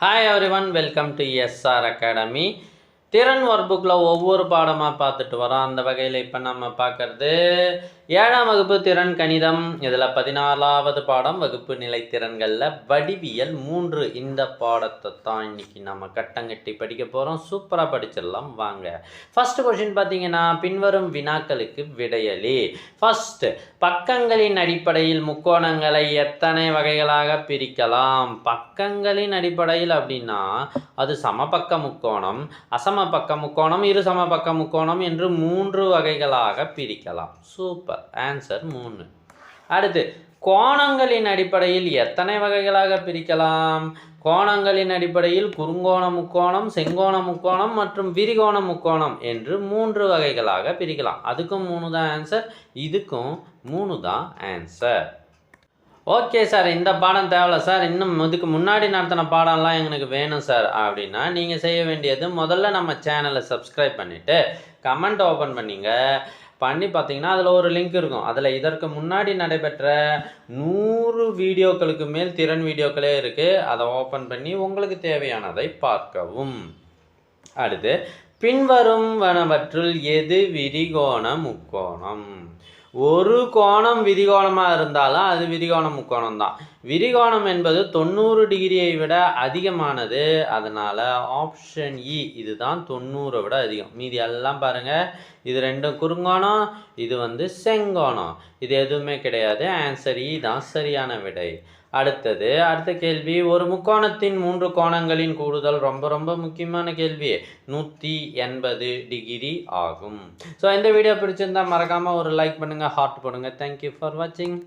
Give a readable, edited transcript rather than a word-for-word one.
Hi everyone, welcome to SR academy. திறன் work புக்கில் ஒவ்வொரு பாடமாக பார்த்துட்டு வரோம். அந்த வகையில் இப்போ நம்ம பார்க்குறது 7ஆம் வகுப்பு திறன் கணிதம். இதில் 14வது பாடம் வகுப்பு நிலை திறன்களில் வடிவியல் 3. இந்த பாடத்தை தான் இன்னைக்கு நம்ம கட்டங்கட்டி படிக்க போகிறோம். சூப்பராக படிச்சிடலாம் வாங்க. ஃபர்ஸ்ட் கொஷின் பார்த்தீங்கன்னா, பின்வரும் வினாக்களுக்கு விடையளி. ஃபர்ஸ்ட், பக்கங்களின் அடிப்படையில் முக்கோணங்களை எத்தனை வகைகளாக பிரிக்கலாம்? பக்கங்களின் அடிப்படையில் அப்படின்னா அது சமபக்க முக்கோணம், அசமபக்க முக்கோணம், இரு சமபக்க முக்கோணம் என்று 3 வகைகளாக பிரிக்கலாம். Super, answer 3. அடுத்து, கோணங்களின் அடிப்படையில் எத்தனை வகைகளாக பிரிக்கலாம்? கோணங்களின் அடிப்படையில் குறுங்கோண முக்கோணம், செங்கோண முக்கோணம் மற்றும் விரிகோண முக்கோணம் என்று 3 வகைகளாக பிரிக்கலாம். அதுக்கும் 3 தான் ஆன்சர், இதுக்கும் 3 தான் ஆன்சர். ஓகே சார், இந்த பாடம் தேவையில்ல சார், இன்னும் இதுக்கு முன்னாடி நடத்தின பாடம்லாம் எங்களுக்கு வேணும் சார் அப்படின்னா நீங்கள் செய்ய வேண்டியது, முதல்ல நம்ம சேனலை சப்ஸ்கிரைப் பண்ணிவிட்டு கமெண்ட் ஓப்பன் பண்ணி பார்த்தீங்கன்னா அதில் ஒரு லிங்க் இருக்கும். அதில் இதற்கு முன்னாடி நடைபெற்ற 100 வீடியோக்களுக்கு மேல் திறன் வீடியோக்களே இருக்குது. அதை ஓப்பன் பண்ணி உங்களுக்கு தேவையானதை பார்க்கவும். அடுத்து, பின்வரும் வனவற்றுள் எது விரிகோண முக்கோணம்? ஒரு கோணம் விரிகோணமாக இருந்தாலும் அது விரிகோண முக்கோணம் தான். விரிகோணம் என்பது 90 டிகிரியை விட அதிகமானது. அதனால் ஆப்ஷன் இ இதுதான் 90 விட அதிகம். மீதி எல்லாம் பாருங்கள், இது 2 குறுங்கோணம், இது செங்கோணம், இது எதுவுமே கிடையாது. ஆன்சர் இ தான் சரியான விடை. அடுத்த கேள்வி, ஒரு முக்கோணத்தின் 3 கோணங்களின் கூடுதல் ரொம்ப ரொம்ப முக்கியமான கேள்வி. 180 டிகிரி ஆகும். ஸோ இந்த வீடியோ பிடிச்சிருந்தா மறக்காமல் ஒரு லைக் பண்ணுங்கள், ஹார்ட் போடுங்க. தேங்க்யூ ஃபார் வாட்சிங்.